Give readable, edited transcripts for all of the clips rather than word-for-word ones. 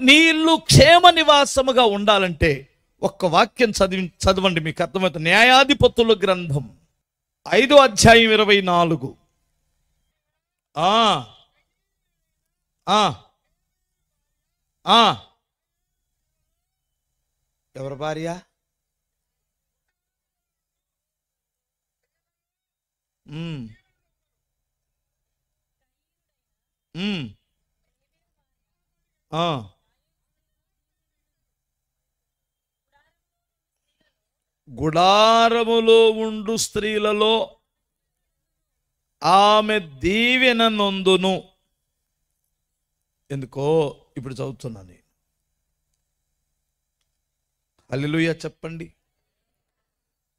నీ ఇల్లు క్షేమ నివాసముగా ఉండాలంటే ఒక్క వాక్యం చదవండి, మీకు అర్థమవుతుంది. న్యాయాధిపతుల గ్రంథం 5వ అధ్యాయం 24. ఎవరి భార్య? గుడారములో ఉండు స్త్రీలలో ఆమె దీవెన నొందును. ఎందుకో ఇప్పుడు చదువుతున్నాను నేను. హల్లెలూయా చెప్పండి.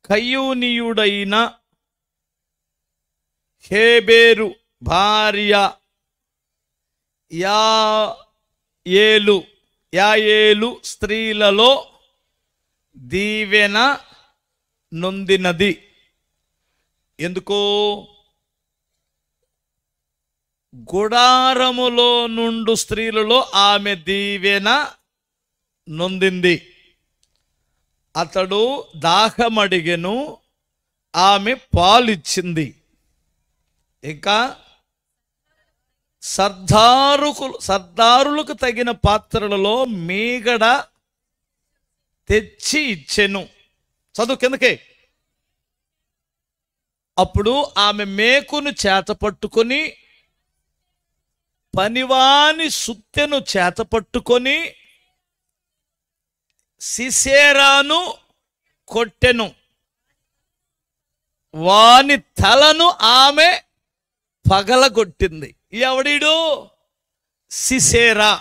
కయ్యూనీయుడైన హేబెరు భార్య యాయేలు స్త్రీలలో దీవెన నొందినది. ఎందుకో? గుడారములో నుండు స్త్రీలలో ఆమె దీవెన నొందింది. అతడు దాహమడిగెను, ఆమె పాలిచ్చింది. ఇంకా సర్దారులకు తగిన పాత్రలలో మీగడ తెచ్చి ఇచ్చెను. చదువు కిందకే. అప్పుడు ఆమె మేకును చేత పట్టుకొని, పనివాని సుత్తెను చేత పట్టుకొని సిసేరాను కొట్టెను. వాని తలను ఆమె పగలగొట్టింది. ఎవడీడు? సిసేరా,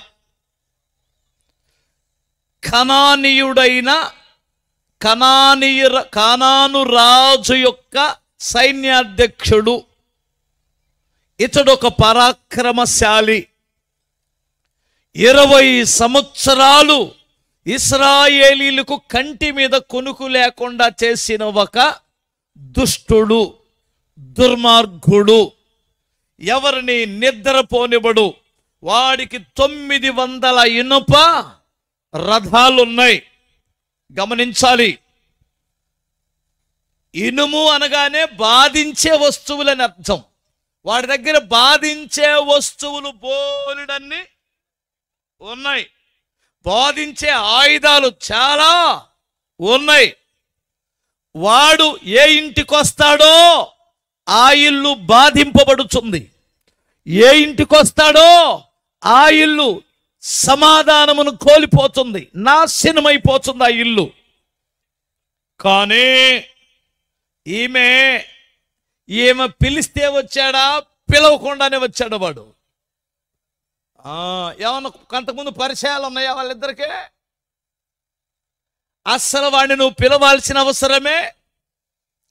కనాను రాజు యొక్క సైన్యాధ్యక్షుడు. ఇతడు ఒక పరాక్రమశాలి. 20 సంవత్సరాలు ఇశ్రాయేలీలకు కంటి మీద కొనుకు లేకుండా చేసిన ఒక దుష్టుడు, దుర్మార్గుడు. ఎవరిని నిద్రపోనివ్వడు. వాడికి 900 ఇనుప రథాలున్నాయి. గమనించాలి. ఇనుము అనగానే బాధించే వస్తువులని అర్థం. వాడి దగ్గర బాధించే వస్తువులు బోలెడన్ని ఉన్నాయి. బాధించే ఆయుధాలు చాలా ఉన్నాయి. వాడు ఏ ఇంటికి వస్తాడో ఆ ఇల్లు బాధింపబడుతుంది. ఏ ఇంటికి వస్తాడో ఆ ఇల్లు సమాధానమును కోల్పోతుంది, నాశనమైపోతుంది ఆ ఇల్లు. కానీ ఈమె పిలిస్తే వచ్చాడా? పిలవకుండానే వచ్చాడు వాడు. ఏమన్నా కొంతకుముందు పరిచయాలు ఉన్నాయా వాళ్ళిద్దరికే? అస్సలు వాడిని నువ్వు పిలవాల్సిన అవసరమే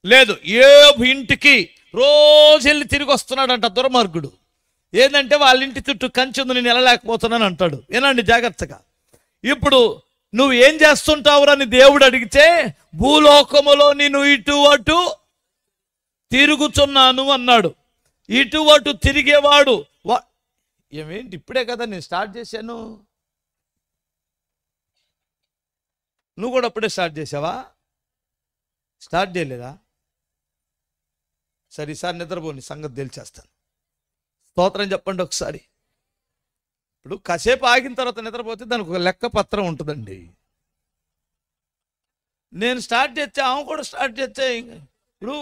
లేదు. ఏబు ఇంటికి రోజు వెళ్ళి తిరిగి వస్తున్నాడంట దుర్మార్గుడు. ఏంటంటే వాళ్ళ ఇంటి చుట్టూ కంచె ఉంది, నేను వెళ్ళలేకపోతున్నాను అంటాడు. ఏనండి జాగ్రత్తగా. ఇప్పుడు నువ్వు ఏం చేస్తుంటావురని దేవుడు అడిగితే, భూలోకములో నేను ఇటు అటు తిరుగుతున్నాను అన్నాడు. ఇటు అటు తిరిగేవాడు ఏమేంటి? ఇప్పుడే కదా నేను స్టార్ట్ చేశాను. నువ్వు కూడా అప్పుడే స్టార్ట్ చేసావా? స్టార్ట్ చేయలేదా? సరే, ఈసారి నిద్రపోని సంగతి తెలిచేస్తాను. స్తోత్రం చెప్పండి ఒకసారి. ఇప్పుడు కాసేపు ఆగిన తర్వాత నిద్రపోతే దానికి ఒక లెక్క పత్రం ఉంటుందండి. నేను స్టార్ట్ చేస్తే ఆమె కూడా స్టార్ట్ చేస్తే ఇప్పుడు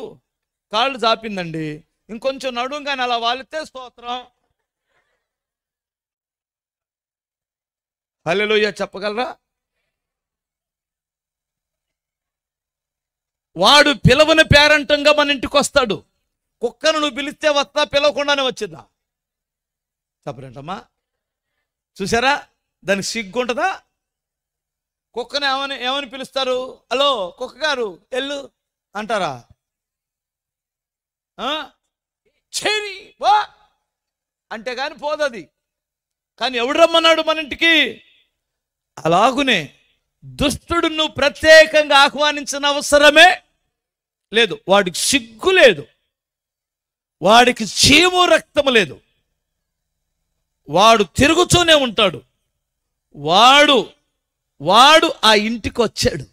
కాళ్ళు చాపిందండి, ఇంకొంచెం నడుము కానీ అలా వాలితే స్తోత్రం. హల్లెలూయా చెప్పగలరా? వాడు పిలవని పేరంటంగా మన ఇంటికి వస్తాడు. కుక్కను నువ్వు పిలిస్తే వస్తా, పిలవకుండానే వచ్చిందా? చెప్పరేంటమ్మా? చూసారా? దానికి సిగ్గుంటుందా? కుక్కను ఏమని పిలుస్తారు? హలో కుక్క గారు ఎల్లు అంటారా? చేరి వా అంటే కానీ పోదది. కానీ ఎవడు రమ్మన్నాడు మన ఇంటికి? అలాగునే దుష్టుడు నువ్వు ప్రత్యేకంగా ఆహ్వానించిన అవసరమే లేదు. వాడికి సిగ్గు లేదు, వాడికి చీము రక్తము లేదు. వాడు తిరుగుతూనే ఉంటాడు. వాడు వాడు ఆ ఇంటికి వచ్చాడు.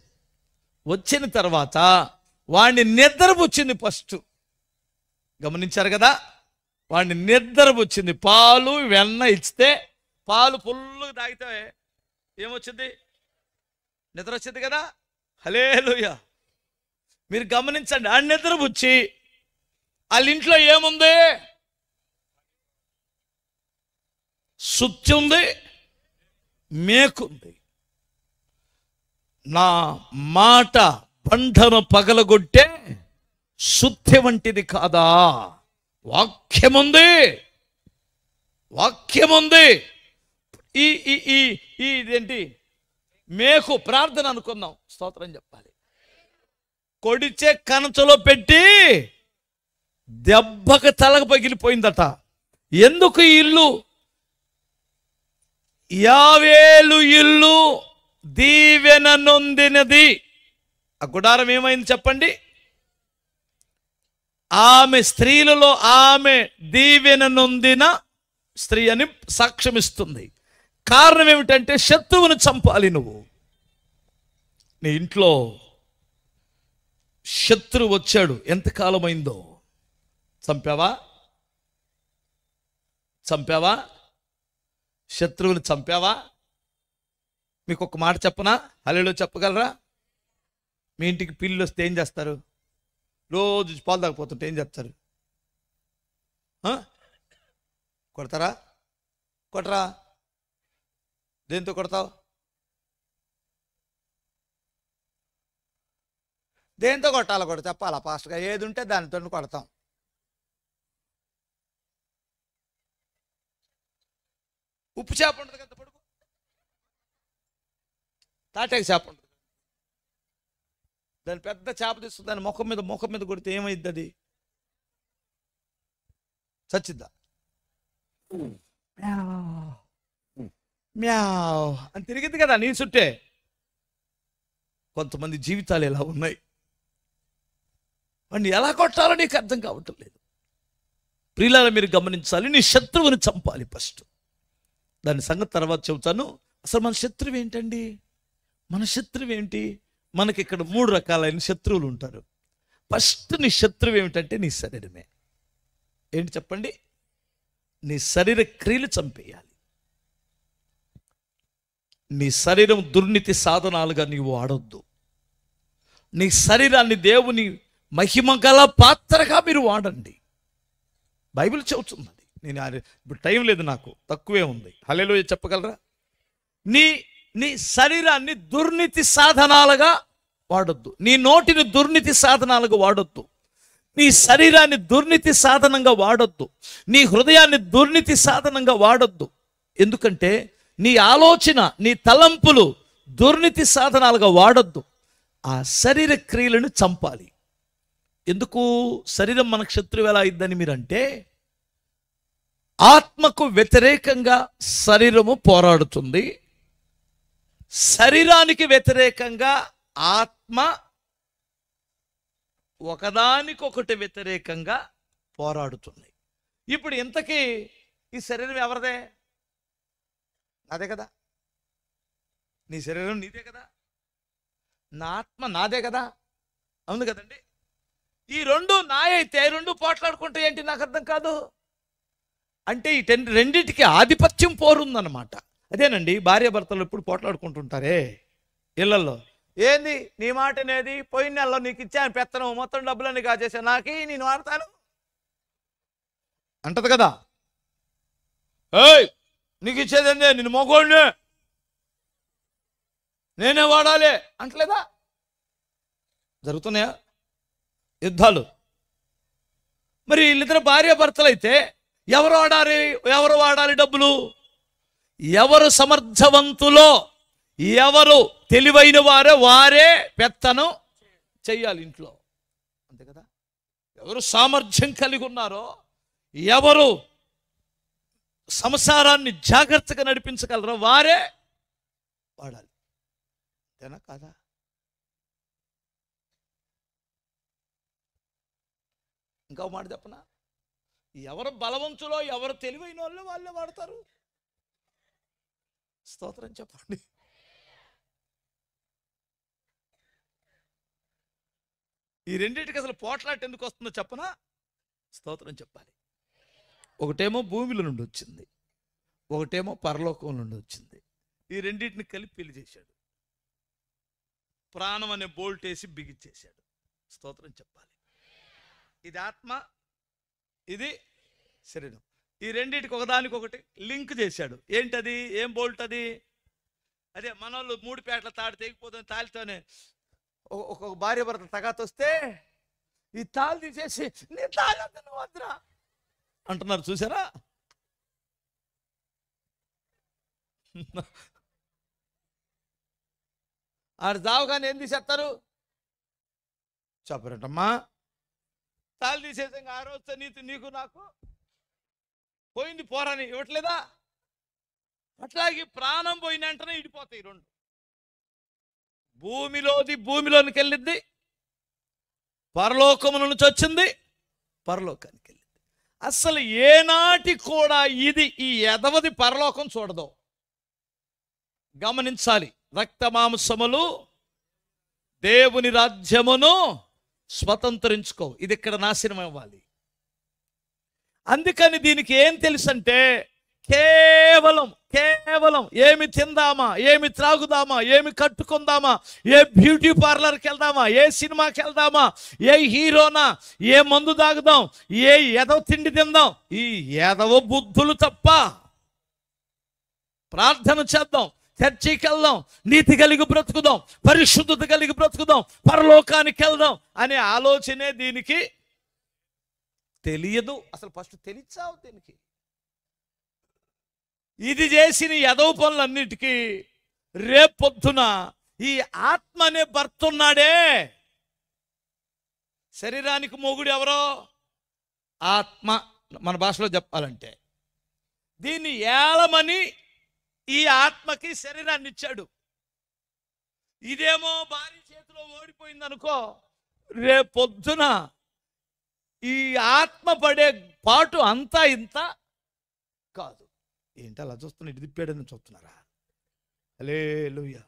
వచ్చిన తర్వాత వాడిని నిద్రపుచ్చింది ఫస్ట్. గమనించారు కదా? వాడిని నిద్రపుచ్చింది. పాలు వెన్న ఇస్తే, పాలు ఫుల్లు తాగితే ఏమొచ్చింది? నిద్ర వచ్చింది కదా. హల్లెలూయా. మీరు గమనించండి. ఆ నిద్రపుచ్చి వాళ్ళ ఇంట్లో ఏముంది? సుత్తి ఉంది, మేకుంది. నా మాట బండను పగలగొట్టే సుత్తి వంటిది కాదా? వాక్యముంది, వాక్యముంది. ఈ ఈ ఈ ఇదేంటి? మేకు ప్రార్థన అనుకుందాం. స్తోత్రం చెప్పాలి. కొడిచే కనచలో పెట్టి దెబ్బకి తలకు పగిలిపోయిందట. ఎందుకు ఈ ఇల్లు? యావేలు ఇల్లు దీవెన నొందినది. ఆ గుడారం ఏమైంది చెప్పండి? ఆమె స్త్రీలలో ఆమె దీవెన నొందిన స్త్రీ అని సాక్ష్యం ఇస్తుంది. కారణం ఏమిటంటే శత్రువును చంపాలి. నువ్వు నీ ఇంట్లో శత్రువు వచ్చాడు, ఎంతకాలం అయిందో? చంపావా? చంపావా? శత్రువుని చంపావా? మీకు ఒక మాట చెప్పనా? హల్లెలూయా చెప్పగలరా? మీ ఇంటికి పిల్లి వస్తే ఏం చేస్తారు? రోజు పాలు తాగిపోతుంటే ఏం చేస్తారు? కొడతారా? కొట్టరా? దేంతో కొడతావు? దేంతో కొట్టాలో కూడా చెప్పాలా పాస్టర్గా? ఏది ఉంటే దానితో కొడతాం. ఉప్పు చేప ఉంటుంది కదా, పడుకో. తాటాకి చేప ఉంటుంది, దాని పెద్ద చేప తీస్తుంది, దాని ముఖం మీద కొడితే ఏమైద్ది? అది చచ్చిద్దా? మ్యావ్ అని తిరిగింది కదా నీ చుట్టే. కొంతమంది జీవితాలు ఎలా ఉన్నాయి? వాడిని ఎలా కొట్టాలో నీకు అర్థం కావటం లేదు. ప్రియులారా, మీరు గమనించాలి. నీ శత్రువుని చంపాలి ఫస్ట్. దాని సంగతి తర్వాత చెబుతాను. అసలు మన శత్రువు ఏంటండి? మన శత్రువు ఏంటి? మనకి ఇక్కడ 3 రకాలైన శత్రువులు ఉంటారు. ఫస్ట్ నీ శత్రువు ఏమిటంటే నీ శరీరమే. ఏంటి చెప్పండి? నీ శరీర క్రియలు చంపేయాలి. నీ శరీరం దుర్నీతి సాధనాలుగా నీవు వాడొద్దు. నీ శరీరాన్ని దేవుని మహిమ గల పాత్రగా మీరు వాడండి. బైబిల్ చెబుతున్నది. నేను ఇప్పుడు టైం లేదు, నాకు తక్కువే ఉంది. హల్లెలూయా చెప్పగలరా? నీ శరీరాన్ని దుర్నీతి సాధనాలుగా వాడొద్దు. నీ నోటిని దుర్నీతి సాధనాలుగా వాడొద్దు. నీ శరీరాన్ని దుర్నీతి సాధనంగా వాడొద్దు. నీ హృదయాన్ని దుర్నీతి సాధనంగా వాడొద్దు. ఎందుకంటే నీ ఆలోచన, నీ తలంపులు దుర్నీతి సాధనాలుగా వాడొద్దు. ఆ శరీర క్రియలను చంపాలి. ఎందుకు శరీరం మనకు శత్రువు ఎలా అయిద్దని మీరంటే, ఆత్మకు వ్యతిరేకంగా శరీరము పోరాడుతుంది, శరీరానికి వ్యతిరేకంగా ఆత్మ ఒకదానికొకటి వ్యతిరేకంగా పోరాడుతుంది. ఇప్పుడు ఇంతకీ ఈ శరీరం ఎవరిదే? నాదే కదా. నీ శరీరం నీదే కదా. నా ఆత్మ నాదే కదా. అవును కదండి. ఈ 2 నాయైతే 2 పోట్లాడుకుంటే ఏంటి? నాకు అర్థం కాదు. అంటే ఈ రెండింటికి ఆధిపత్యం పోరుందన్నమాట. అదేనండి, భార్యాభర్తలు ఎప్పుడు పోట్లాడుకుంటుంటారే ఇళ్లలో. ఏంది నీ మాట అనేది? పోయిన నెలలో నీకు ఇచ్చాను పెత్తనం, మొత్తం డబ్బులన్నీ కాచేసా, నాకి నేను వాడతాను అంటది కదా. ఏయ్, నీకు ఇచ్చేదేందే? నేను మగోడినే, నేనే వాడాలి అంటలేదా? జరుగుతున్నాయా యుద్ధాలు? మరి వీళ్ళిద్దరు భార్యాభర్తలు అయితే ఎవరు వాడాలి డబ్బులు? ఎవరు సమర్థవంతులో, ఎవరు తెలివైన వారే పెత్తనం చెయ్యాలి ఇంట్లో, అంతే కదా. ఎవరు సామర్థ్యం కలిగి ఉన్నారో, ఎవరు సంసారాన్ని జాగ్రత్తగా నడిపించగలరో వారే వాడాలి. అంతేనా కాదా? ఇంకా మాట చెప్పనా? ఎవరు బలవంతులో, ఎవరు తెలివైన వాళ్ళే వాడతారు. స్తోత్రం చెప్పండి. ఈ రెండింటికి అసలు పోట్లాట ఎందుకు వస్తుందో చెప్పనా? స్తోత్రం చెప్పాలి. ఒకటేమో భూమిలో నుండి వచ్చింది, ఒకటేమో పరలోకం నుండి వచ్చింది. ఈ రెండింటిని కలిపి పెళ్లి చేశాడు. ప్రాణం అనే బోల్ట్ వేసి బిగిచ్చేశాడు. స్తోత్రం చెప్పాలి. ఇది ఆత్మ, ఇది శరీరం. ఈ రెండింటికి ఒకదానికొకటి లింక్ చేశాడు. ఏంటది? ఏం బోల్ట్ అది? అదే మనోళ్ళు 3 పేటల తాడు తెగిపోతుంది తాలితోనే. ఒక భార్య భర్త తగాతొస్తే ఈ తాళ్ళు తీసేసి నీ తాళను వద్దురా అంటున్నారు, చూసారా? ఆడు జావుగానే ఏం తీసేస్తారు? చెప్పరంటమ్మా. తాళ్ళు తీసేసి ఆ రోజుతో నీకు నాకు పోయింది పోరాని ఇవ్వట్లేదా? అట్లాగే ప్రాణం పోయిన వెంటనే ఇడిపోతాయి రెండు. భూమిలోనికి వెళ్ళింది, పరలోకముల నుంచి వచ్చింది, పరలోకానికి వెళ్ళింది. అసలు ఏనాటి కూడా ఇది ఈ ఎదవది పరలోకం చూడదు. గమనించాలి. రక్త మాంసములు దేవుని రాజ్యమును స్వతంత్రించుకోవు. ఇది ఇక్కడ నాశనం అవ్వాలి. అందుకని దీనికి ఏం తెలుసంటే కేవలం ఏమి తిందామా, ఏమి త్రాగుదామా, ఏమి కట్టుకుందామా, ఏ బ్యూటీ పార్లర్కి వెళ్దామా, ఏ సినిమాకి వెళ్దామా, ఏ హీరోనా, ఏ మందు తాగుదాం, ఏ ఎదవ తిండి తిందాం, ఈ ఎదవ బుద్ధులు తప్ప. ప్రార్థన చేద్దాం, చర్చికి వెళ్దాం, నీతి కలిగి బ్రతుకుదాం, పరిశుద్ధత కలిగి బ్రతుకుదాం, పరలోకానికి వెళ్దాం అనే ఆలోచనే దీనికి తెలియదు. అసలు ఫస్ట్ తెలిసావు దీనికి. ఇది చేసిన ఎదవ పనులన్నిటికీ రేపొద్దున ఈ ఆత్మ అనే భర్త ఉన్నాడే, శరీరానికి మొగుడు ఎవరో ఆత్మ మన భాషలో చెప్పాలంటే. దీన్ని ఏలమని ఈ ఆత్మకి శరీరాన్ని ఇచ్చాడు. ఇదేమో భార్య చేతిలో ఓడిపోయింది అనుకో, రేపొద్దున ఈ ఆత్మ పడే పాటు అంతా ఇంత కాదు. ఏంటి అలా చూస్తున్నా? ఇటు తిప్పాడని చూస్తున్నారా? హల్లెలూయా.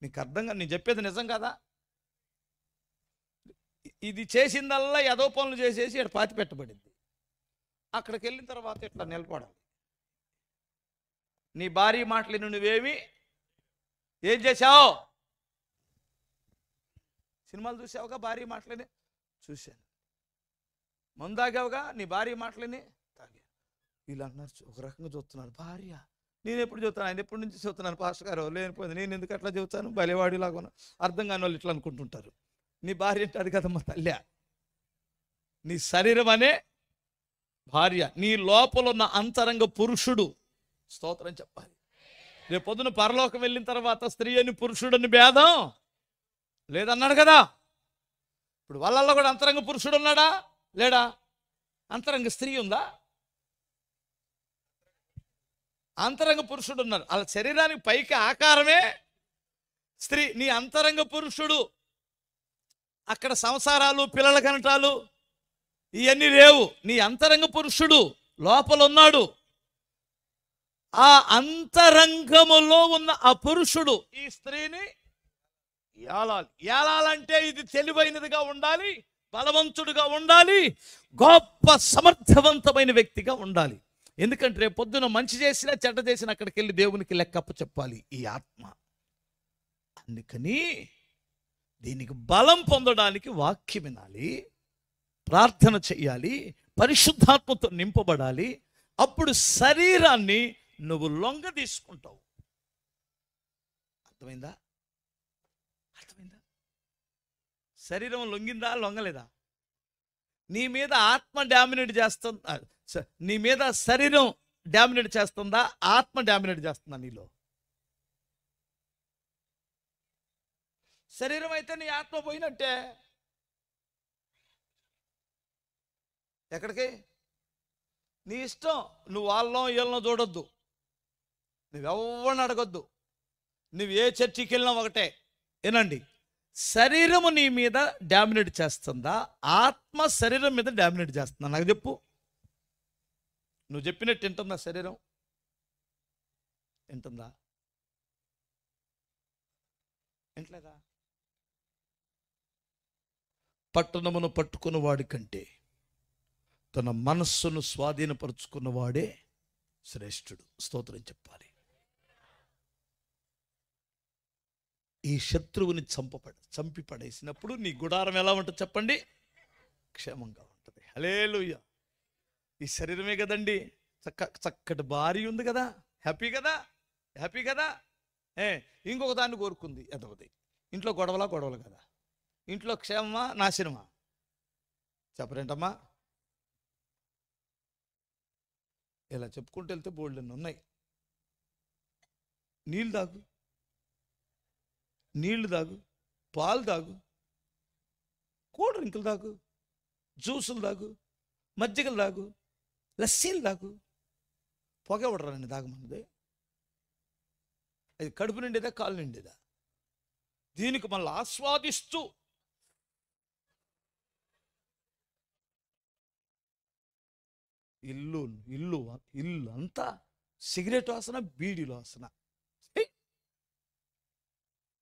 నీకు అర్థం కాదు, నేను చెప్పేది నిజం కదా? ఇది చేసిందల్లా ఏదో పనులు చేసేసి ఇక్కడ పాతి పెట్టబడింది. అక్కడికి వెళ్ళిన తర్వాత ఇట్లా నిలబడాలి. నీ భార్య మాటలు నువ్వేమి ఏం చేశావు? సినిమాలు చూసావుగా? భార్య మాటలని చూశాను. మందాగావుగా? నీ భార్య మాటలని తాగా. వీళ్ళు అంటున్నారు, ఒక రకంగా చూస్తున్నారు. భార్య నేను ఎప్పుడు చూస్తాను, ఆయన ఎప్పటి నుంచి చూస్తున్నాను పాస్టర్ గారు, లేనిపోయింది నేను ఎందుకు అట్లా చెబుతాను, బలివాడిలాగా అర్థం కాని వాళ్ళు ఇట్లా అనుకుంటుంటారు. నీ భార్య అంటే అది కదమ్మా తల్లి, నీ శరీరం అనే భార్య, నీ లోపల ఉన్న అంతరంగ పురుషుడు. స్తోత్రం చెప్పాలి. రేపు పొద్దున పరలోకం వెళ్ళిన తర్వాత స్త్రీ అని పురుషుడని భేదం లేదన్నాడు కదా. ఇప్పుడు వాళ్ళల్లో కూడా అంతరంగ పురుషుడు ఉన్నాడా లేడా? అంతరంగ స్త్రీ ఉందా? అంతరంగ పురుషుడు ఉన్నారు. అలా శరీరానికి పైకి ఆకారమే స్త్రీ. నీ అంతరంగ పురుషుడు అక్కడ సంసారాలు, పిల్లల కనటాలు ఇవన్నీ లేవు. నీ అంతరంగ పురుషుడు లోపల ఉన్నాడు. ఆ అంతరంగములో ఉన్న ఆ పురుషుడు ఈ స్త్రీని ఏలాలి. ఏలాలంటే ఇది తెలివైనదిగా ఉండాలి, బలవంతుడుగా ఉండాలి, గొప్ప సమర్థవంతమైన వ్యక్తిగా ఉండాలి. ఎందుకంటే రేపు పొద్దున మంచి చేసినా చెడ్డ చేసినా అక్కడికి వెళ్ళి దేవునికి లెక్కప్ప చెప్పాలి ఈ ఆత్మ. అందుకని దీనికి బలం పొందడానికి వాక్యం వినాలి, ప్రార్థన చెయ్యాలి, పరిశుద్ధాత్మతో నింపబడాలి. అప్పుడు శరీరాన్ని నువ్వు లొంగ తీసుకుంటావు. అర్థమైందా? శరీరం లొంగిందా లొంగలేదా? నీ మీద ఆత్మ డామినేట్ చేస్తుందా? నీ మీద శరీరం డామినేట్ చేస్తుందా? ఆత్మ డామినేట్ చేస్తుందా నీలో? శరీరం అయితే నీ ఆత్మ పోయినట్టే. ఎక్కడికి? నీ ఇష్టం. నువ్వు వాళ్ళనో వీళ్ళనో చూడొద్దు, నువ్వెవరిని అడగొద్దు, నువ్వు ఏ చర్చికి వెళ్ళినా ఒకటే. ఏనండి, శరీరము నీ మీద డామినేట్ చేస్తుందా, ఆత్మ శరీరం మీద డామినేట్ చేస్తుందా? నాకు చెప్పు. నువ్వు చెప్పినట్టు వింటుందా శరీరం? వింటుందా? వింటలేదా? పట్టణమును పట్టుకున్న వాడి కంటే తన మనస్సును స్వాధీనపరుచుకున్నవాడే శ్రేష్ఠుడు. స్తోత్రం చెప్పాలి. ఈ శత్రువుని చంపి పడేసినప్పుడు నీ గుడారం ఎలా ఉంటుంది చెప్పండి? క్షేమంగా ఉంటుంది. హల్లెలూయా. ఈ శరీరమే కదండి, చక్కటి భార్య ఉంది కదా, హ్యాపీ కదా, హ్యాపీ కదా. ఇంకొక దాన్ని కోరుకుంది ఎదవది. ఇంట్లో గొడవలు కదా. ఇంట్లో క్షేమమా నాశనమా? చెప్పరేంటమ్మా? ఇలా చెప్పుకుంటూ వెళ్తే బోల్డెన్ని ఉన్నాయి. నీళ్లు తాగు, పాలు తాగు, కూల్ డ్రింకులు తాగు, జ్యూసులు తాగు, మజ్జిగలు తాగు, లస్సీలు తాగు. పొగ ఎవడరానండి తాగమన్నది? అది కడుపు నిండేదా కాలు నిండేదా? దీనికి మళ్ళీ ఆస్వాదిస్తూ ఇల్లు అంతా సిగరెట్ వాసన, బీడీలో వాసన.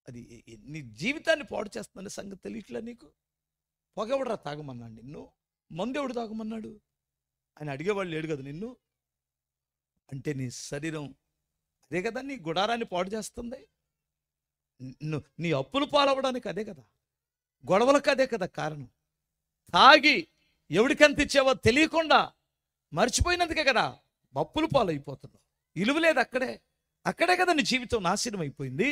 అది నీ జీవితాన్ని పాడు చేస్తుందనే సంగతి తెలియట్లే నీకు? పొగెవడరా తాగమన్నాడు నిన్ను? మందు ఎవడు తాగమన్నాడు? ఆయన అడిగేవాళ్ళు లేడు కదా నిన్ను. అంటే నీ శరీరం అదే కదా నీ గుడారాన్ని పాడు చేస్తుంది. నీ అప్పులు పాలవడానికి అదే కదా, గొడవలకు అదే కదా కారణం. తాగి ఎవడికెంత ఇచ్చావో తెలియకుండా మర్చిపోయినందుకే కదా అప్పులు పాలైపోతున్నావు. ఇలువ లేదు అక్కడే కదా నీ జీవితం నాశనం అయిపోయింది.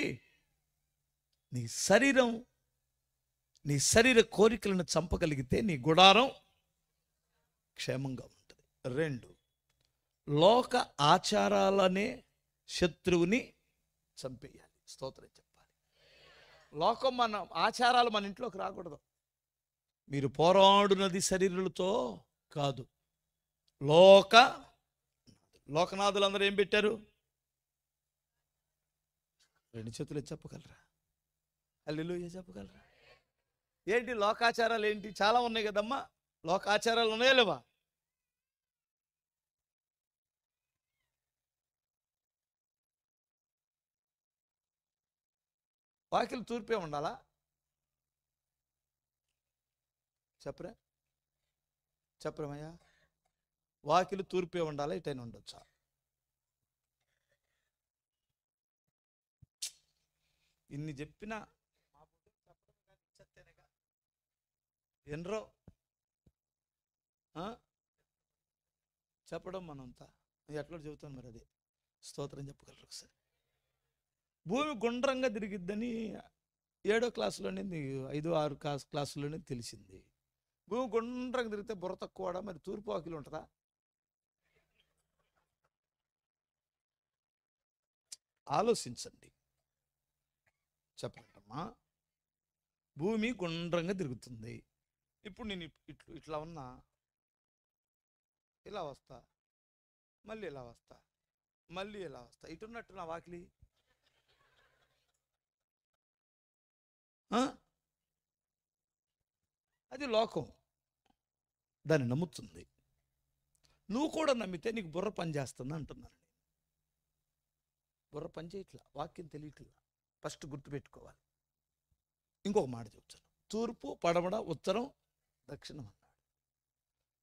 నీ శరీర కోరికలను చంపగలిగితే నీ గుడారం క్షేమంగా ఉంటుంది. 2, లోక ఆచారాలనే శత్రువుని చంపేయాలి. స్తోత్రం చెప్పాలి. లోకం మన ఆచారాలు మన ఇంట్లోకి రాకూడదు. మీరు పోరాడునది శరీరులతో కాదు, లోకనాథులందరూ ఏం పెట్టారు? 2 చేతులు చెప్పగలరా? హల్లెలూయా చెప్పగలరా? ఏంటి లోకాచారాలు? ఏంటి? చాలా ఉన్నాయి కదమ్మా. లోకాచారాలు ఉన్నాయా లేవా? వాకిలు తూర్పే ఉండాలా? చెప్పరమయ్యా. వాకిలు తూర్పే ఉండాలా? ఇటైనా ఉండొచ్చా? ఇన్ని చెప్పినా ఎన్రో చెప్పడం మనంతా ఎట్లా చెబుతాను మరి. అదే స్తోత్రం చెప్పగలరు ఒకసారి. భూమి గుండ్రంగా తిరిగిద్దని 7వ క్లాసులోనే 5, 6 క్లాసులోనే తెలిసింది. భూమి గుండ్రంగా తిరిగితే బుర్ర తక్కువడా? మరి తూర్పు వాకిలు ఉంటుందా? ఆలోచించండి. చెప్పండమ్మా. భూమి గుండ్రంగా తిరుగుతుంది. ఇప్పుడు నేను ఇట్లా ఉన్నా, ఇలా వస్తా, మళ్ళీ ఇలా వస్తా, మళ్ళీ ఇలా వస్తా. ఇటున్నట్టు నా వాకిలి అది లోకం దాన్ని నమ్ముతుంది. నువ్వు కూడా నమ్మితే నీకు బుర్ర పని చేస్తుంది అంటున్నాను. బుర్ర పని చేయట్లా, వాక్యం తెలియట్లా. ఫస్ట్ గుర్తుపెట్టుకోవాలి. ఇంకొక మాట చెప్తాను. తూర్పు, పడమడ, ఉత్తరం, దక్షిణం అన్నాడు.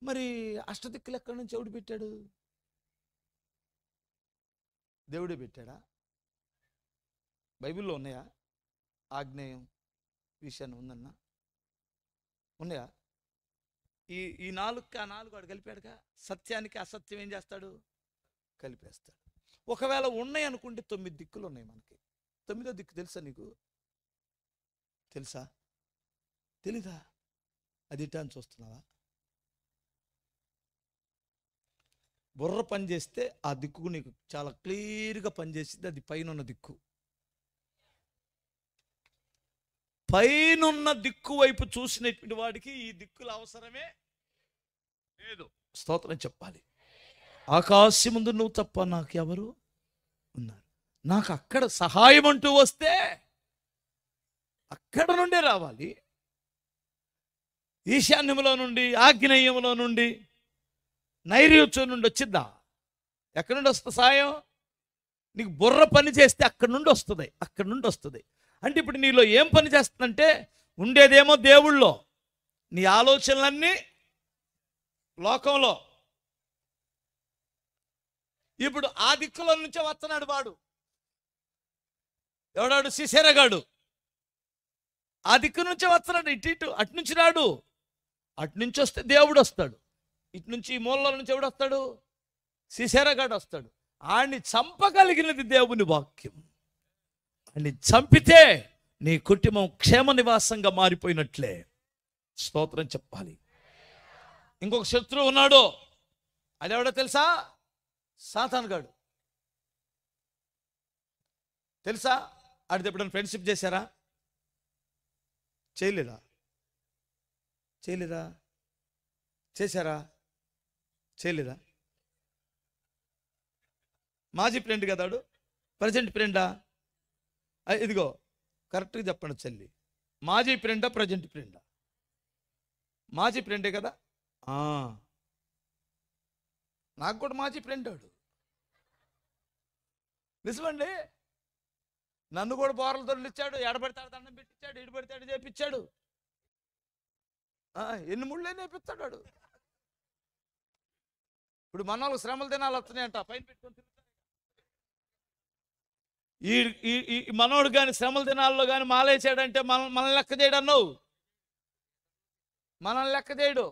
మరి అష్టదిక్కులు ఎక్కడి నుంచి ఎవడు పెట్టాడు? దేవుడే పెట్టాడా? బైబిల్లో ఉన్నాయా? ఆగ్నేయం విషయాన్ని ఉందన్నా ఉన్నాయా? ఈ 4కి ఆ 4 వాడు కలిపాడుగా. సత్యానికి అసత్యం ఏం చేస్తాడు? కలిపేస్తాడు. ఒకవేళ ఉన్నాయి అనుకుంటే 9 దిక్కులు ఉన్నాయి మనకి. 9వ దిక్కు తెలుసా నీకు? తెలుసా? తెలీదా? అది ఇటా అని చూస్తున్నావా? బుర్ర పని చేస్తే ఆ దిక్కు నీకు చాలా క్లియర్గా పనిచేసింది. అది పైన ఉన్న దిక్కు. పైనున్న దిక్కు వైపు చూసినటువంటి వాడికి ఈ దిక్కుల అవసరమే లేదు. స్తోత్రం చెప్పాలి. ఆకాశం ముందు నువ్వు తప్ప నాకు ఎవరు ఉన్నారు? నాకు అక్కడ సహాయం అంటూ వస్తే అక్కడ నుండే రావాలి. ఈశాన్యములో నుండి, ఆగ్నేయములో నుండి, నైరుత్యం నుండి వచ్చిద్దా? ఎక్కడి నుండి వస్తా సాయం? నీకు బుర్ర పని చేస్తే అక్కడి నుండి వస్తుంది, అక్కడి నుండి వస్తుంది. అంటే ఇప్పుడు నీలో ఏం పని చేస్తుందంటే, ఉండేదేమో దేవుళ్ళో, నీ ఆలోచనలన్నీ లోకంలో. ఇప్పుడు ఆ దిక్కులో నుంచే వస్తున్నాడు వాడు, ఎవడాడు? సిసేరగాడు. ఆ దిక్కు నుంచే వస్తున్నాడు, ఇటు అటు నుంచి రాడు. అటు నుంచి వస్తే దేవుడు వస్తాడు, ఇటు నుంచి ఈ మూలలో నుంచి ఎవడు వస్తాడు? సిసేరగాడు వస్తాడు. ఆడిని చంపగలిగినది దేవుని వాక్యం. ఆడిని చంపితే నీ కుటుంబం క్షేమ నివాసంగా మారిపోయినట్లే. స్తోత్రం చెప్పాలి. ఇంకొక శత్రువు ఉన్నాడు, అదెవడో తెలుసా? సాతానుగాడు. తెలుసా? ఆడితో ఎప్పుడైనా ఫ్రెండ్షిప్ చేశారా? చేయలేదా? చేయలేదా? చేశారా? చేయలేదా? మాజీ ఫ్రెండ్ కదాడు, ప్రజెంట్ ఫ్రెండా? ఇదిగో కరెక్ట్గా చెప్పండి చెల్లి, మాజీ ఫ్రెండా ప్రజెంట్ ఫ్రెండా? మాజీ ఫ్రెండే కదా. నాకు కూడా మాజీ ఫ్రెండ్ వాడు, నిజమండి. నన్ను కూడా బోర్ల తొలిచ్చాడు, ఎడబెడతాడు దండం పెట్టించాడు, ఇడబెడతాడు చేపించాడు, ఎన్ని ముళ్ళే నేర్పిస్తాడు వాడు. ఇప్పుడు మన వాళ్ళకి శ్రమలు దినాలు వస్తున్నాయంట, పైన పెట్టుకొని తిరుగుతాడు. ఈ మనోడు కానీ శ్రమల దినాల్లో కానీ మాలేసాడంటే మనల్ని లెక్క చేయడు అన్నావు. మనల్ని లెక్క చేయడు,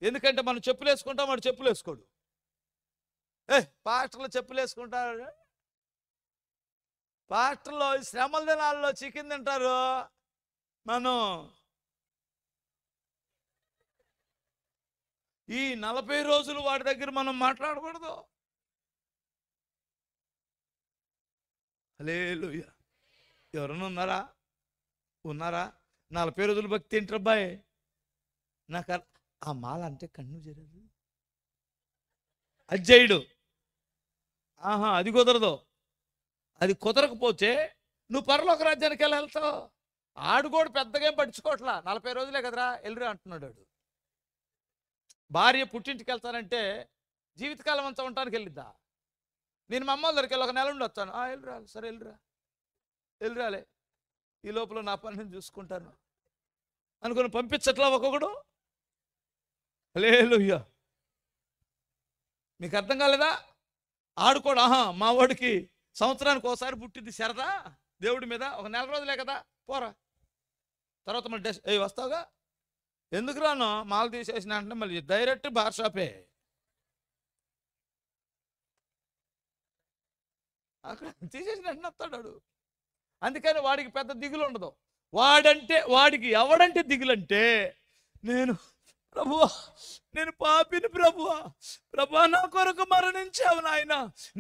ఎందుకంటే మనం చెప్పులు వేసుకుంటాం, వాడు చెప్పులు వేసుకోడు. పాస్టర్లు చెప్పులు వేసుకుంటారు, పాస్టర్లో శ్రమల దినాల్లో చికెన్ తింటారు. మనం ఈ 40 రోజులు వాడి దగ్గర మనం మాట్లాడకూడదు. హల్లెలూయా. ఎవరన్నా ఉన్నారా? 40 రోజులు భక్తి ఏంటి అబ్బాయి? నాకు ఆ మాల అంటే కన్ను జరగదు, అది చేయడు. అది కుదరదు. అది కుదరకపోతే నువ్వు పరలోక రాజ్యానికి ఎలా వెళ్తావు? ఆడు కూడా పెద్దగా ఏం పట్టించుకోవట్లా, 40 రోజులే కదరా వెళ్ళిరా అంటున్నాడు వాడు. భార్య పుట్టింటికి వెళ్తానంటే జీవితకాలం అంతా ఉండటానికి వెళ్ళిద్దా? నేను మా అమ్మ దగ్గరికి వెళ్ళి 1 నెల ఉండి వస్తాను. వెళ్ళిరా, సరే వెళ్ళిరాలే, ఈ లోపల నా పని నేను చూసుకుంటాను అనుకుని పంపించట్లా ఒక్కొక్కడు. హల్లెలూయా. మీకు అర్థం కాలేదా? ఆడుకోడు. మా వాడికి సంవత్సరానికి ఒకసారి పుట్టింది సరదా దేవుడి మీద, 1 నెల రోజులే కదా, పోరా. తర్వాత మళ్ళీ వస్తావుగా, ఎందుకు రాను? మాల తీసేసిన అంటే మళ్ళీ డైరెక్ట్ బార్ షాపే, అక్కడ తీసేసిన వెంటనే వస్తాడు వాడు. అందుకని వాడికి పెద్ద దిగులు ఉండదు. వాడికి ఎవడంటే దిగులంటే, ప్రభువా నేను పాపిని, ప్రభువా నా కొరకు మరణించావు నాయన,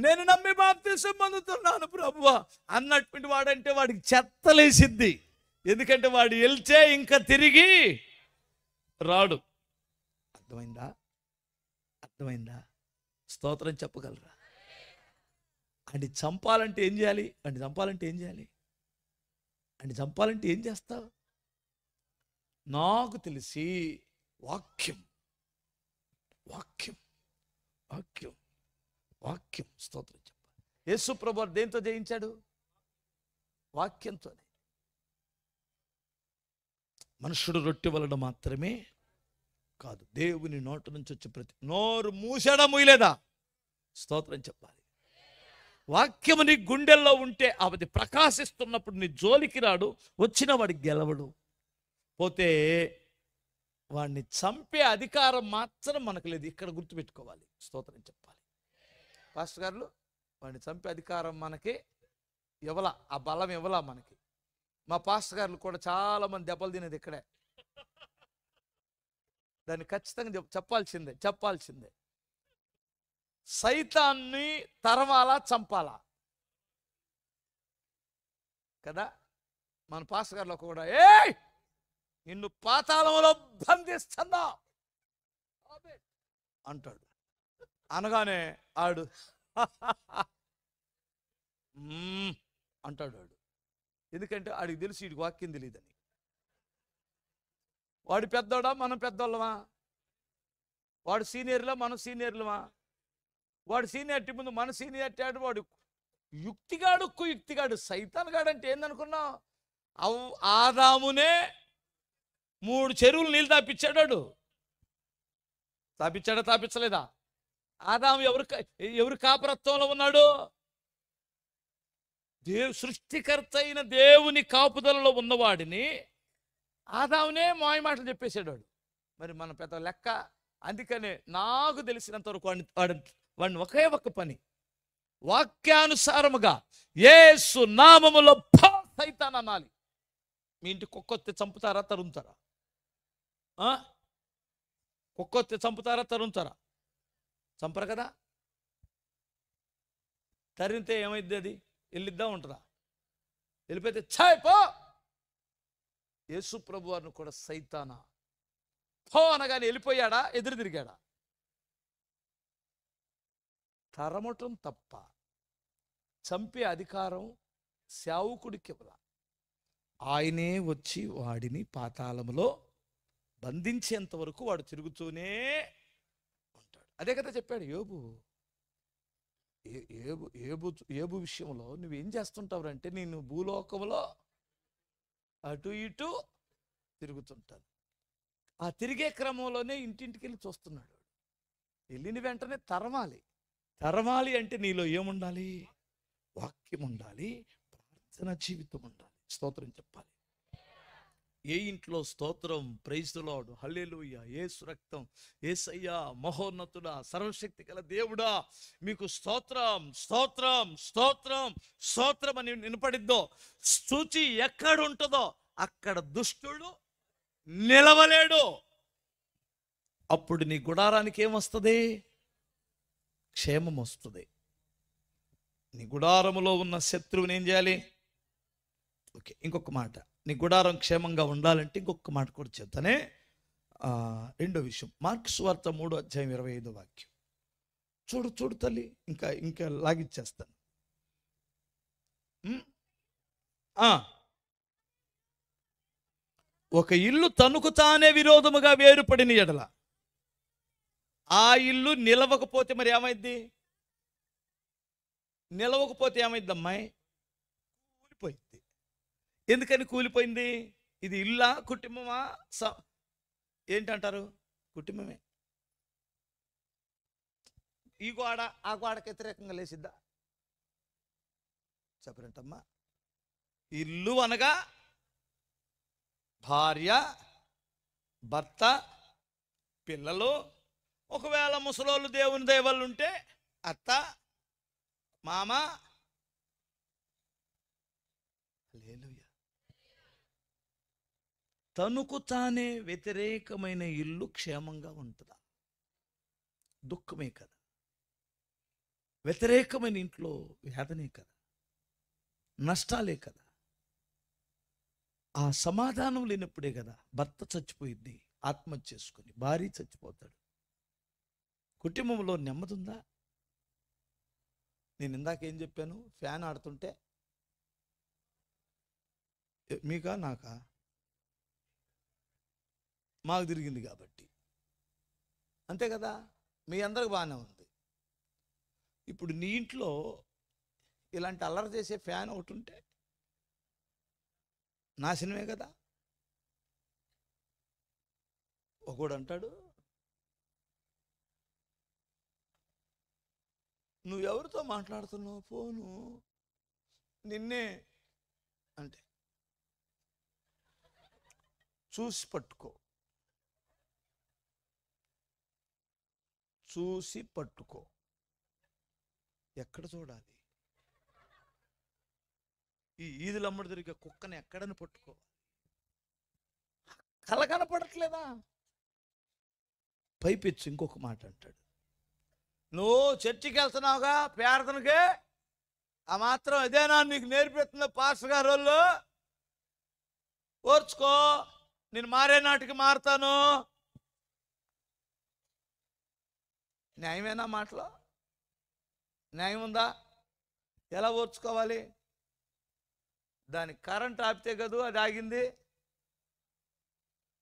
నేను నమ్మి బాప్తిసం పొందుతున్నాను ప్రభువా అన్నటువంటి వాడంటే వాడికి చెత్తలేసిద్ది. ఎందుకంటే వాడు వెళ్తే ఇంకా తిరిగి రాడు. అర్థమైందా? స్తోత్రం చెప్పగలరా? అండి చంపాలంటే ఏం చేయాలి? అండి చంపాలంటే ఏం చేస్తావు? నాకు తెలిసి వాక్యం. స్తోత్రం చెప్పాలి. యేసు ప్రభువు దేంతో జయించాడు? వాక్యంతోనే. మనుషుడు రొట్టె వలన మాత్రమే కాదు, దేవుని నోట నుంచి వచ్చే ప్రతి నోరు మూసాడా మూయలేదా? స్తోత్రం చెప్పాలి. వాక్యము నీ గుండెల్లో ఉంటే అది ప్రకాశిస్తున్నప్పుడు నీ జోలికి రాడు, వచ్చిన వాడికి గెలవడు. పోతే వాడిని చంపే అధికారం మాత్రం మనకు లేదు. ఇక్కడ గుర్తుపెట్టుకోవాలి. స్తోత్రం చెప్పాలి. పాస్టర్ గారు, వాడిని చంపే అధికారం మనకి ఇవ్వలా, ఆ బలం ఇవ్వలా మనకి. మా పాస్టర్ గారు కూడా చాలామంది దెబ్బలు తినేది ఇక్కడే. దాన్ని ఖచ్చితంగా చెప్పాల్సిందే. సైతాన్ని తరవాలా, చంపాలా కదా? మన పాస్టర్ గారిలో కూడా నిన్ను పాతాళంలో బంధిస్తున్నా అంటాడు. అనగానే ఆడు అంటాడు వాడు. ఎందుకంటే ఆడికి తెలిసి వీడికి వాక్యం తెలియదని. వాడు పెద్దోడా, మనం పెద్దోళ్ళమా? వాడు సీనియర్లా, మనం సీనియర్లమా? వాడు సీనియారిటీ ముందు మన సీనియారిటీ వాడు యుక్తిగాడు సైతాన్ గాడు అంటే ఏందనుకున్నావు? ఆదామునే 3 చెరువులు నీళ్ళు తాపించాడు. తాపించలేదా? ఆదాము ఎవరు కాపురత్వంలో ఉన్నాడు? సృష్టికర్త అయిన దేవుని కాపుదలలో ఉన్నవాడిని ఆదామునే మాయ మాటలు చెప్పేసాడు. మరి మన పెద్ద లెక్క. అందుకనే నాకు తెలిసినంత వరకు వాడిని ఒకే ఒక్క పని, వాక్యానుసారముగా యేసు నామములో సైతాన్ అనాలి. మీ ఇంటి కుక్కొత్తే చంపుతారా, తరుముతారా? కుక్కొత్తే చంపుతారా, తరుముతారా? చంపరు కదా. తరిమితే ఏమైద్ది? అది వెళ్ళిద్దా ఉంటుందా? వెళ్ళిపోతే ఛాయ్ పో. యేసు ప్రభు వారిని కూడా సైతానా పో అనగానే వెళ్ళిపోయాడా, ఎదురు తిరిగాడా? తరమటం తప్ప చంపే అధికారం సేవకుడికి ఇవ్వాల. ఆయనే వచ్చి వాడిని పాతాళములో బంధించేంత వరకు వాడు తిరుగుతూనే ఉంటాడు. అదే కదా చెప్పాడు యోబు. ఏబు విషయంలో నువ్వేం చేస్తుంటావు అంటే, నేను భూలోకంలో అటు ఇటు తిరుగుతుంటాను. ఆ తిరిగే క్రమంలోనే ఇంటింటికి వెళ్ళి చూస్తున్నాడు. వెళ్ళిన వెంటనే తరమాలి అంటే నీలో ఏముండాలి? వాక్యం ఉండాలి, ప్రార్థన జీవితం ఉండాలి, స్తోత్రం చెప్పాలి. ఏ ఇంట్లో స్తోత్రం, ప్రైజ్ ది లార్డ్, హల్లెలూయా, యేసు రక్తం, యేసయ్యా మహోన్నతుడా, సర్వశక్తి గల దేవుడా, మీకు స్తోత్రం స్తోత్రం స్తోత్రం స్తోత్రం అని వినపడిద్దో, సూచి ఎక్కడ ఉంటుందో అక్కడ దుష్టుడు నిలవలేడు. అప్పుడు నీ గుడారానికి ఏమొస్తుంది? క్షేమం వస్తుంది. నీ గుడారములో ఉన్న శత్రువుని ఏం చేయాలి? ఓకే, ఇంకొక మాట, నీ గుడారం క్షేమంగా ఉండాలంటే ఇంకొక మాట కూడా చెప్తానే. రెండో విషయం, మార్కు సువార్త 3:25 చూడు తల్లి, ఇంకా లాగిచ్చేస్తాను. ఒక ఇల్లు తనకు తానే విరోధముగా వేరుపడిన ఎడల ఆ ఇల్లు నిలవకపోతే మరి ఏమైద్ది? నిలవకపోతే ఏమైద్ది అమ్మాయి? కూలిపోయింది. ఎందుకని కూలిపోయింది? ఇది ఇల్లా, కుటుంబమా? ఏంటంటారు? కుటుంబమే. ఈ గోడ ఆ గోడకి వ్యతిరేకంగా లేచిద్దా? చెప్పరంటమ్మా. ఇల్లు అనగా భార్య, భర్త, పిల్లలు, ఒకవేళ ముసలోళ్ళు దేవుని దయవల్ల ఉంటే అత్త, మామ. హల్లెలూయా. తనకు తానే వ్యతిరేకమైన ఇల్లు క్షేమంగా ఉంటుందా? దుఃఖమే కదా. వ్యతిరేకమైన ఇంట్లో వేదనే కదా, నష్టాలే కదా. ఆ సమాధానం లేనప్పుడే కదా భర్త చచ్చిపోయింది ఆత్మహత్య చేసుకుని, భార్య చచ్చిపోతాడు. కుటుంబంలో నెమ్మది ఉందా? నేను ఇందాక ఏం చెప్పాను? ఫ్యాన్ ఆడుతుంటే మీకా నాకా? మాకు తిరిగింది కాబట్టి అంతే కదా. మీ అందరికి బాగానే ఉంది. ఇప్పుడు నీ ఇంట్లో ఇలాంటి అల్లరి చేసే ఫ్యాన్ ఒకటి ఉంటే నాశనమే కదా. ఒకడు అంటాడు, నువ్వెవరితో మాట్లాడుతున్నావు ఫోను? నిన్నే అంటే చూసి పట్టుకో, చూసి పట్టుకో. ఎక్కడ చూడాలి? ఈ ఈదులమ్మడి తిరిగే కుక్కని ఎక్కడని పట్టుకో? కల కనపడట్లేదా? పైపెచ్చు ఇంకొక మాట అంటాడు, నువ్వు చర్చికి వెళ్తున్నావుగా ప్రార్థనకి, ఆ మాత్రం ఇదేనా నీకు నేర్పిస్తున్న పాస్టర్ గారు వాళ్ళు? ఓర్చుకో, నేను మారే నాటికి మారుతాను. న్యాయమేనా మాటలో? న్యాయం ఉందా? ఎలా ఓర్చుకోవాలి? దానికి కరెంట్ ఆపితే కదూ అది ఆగింది.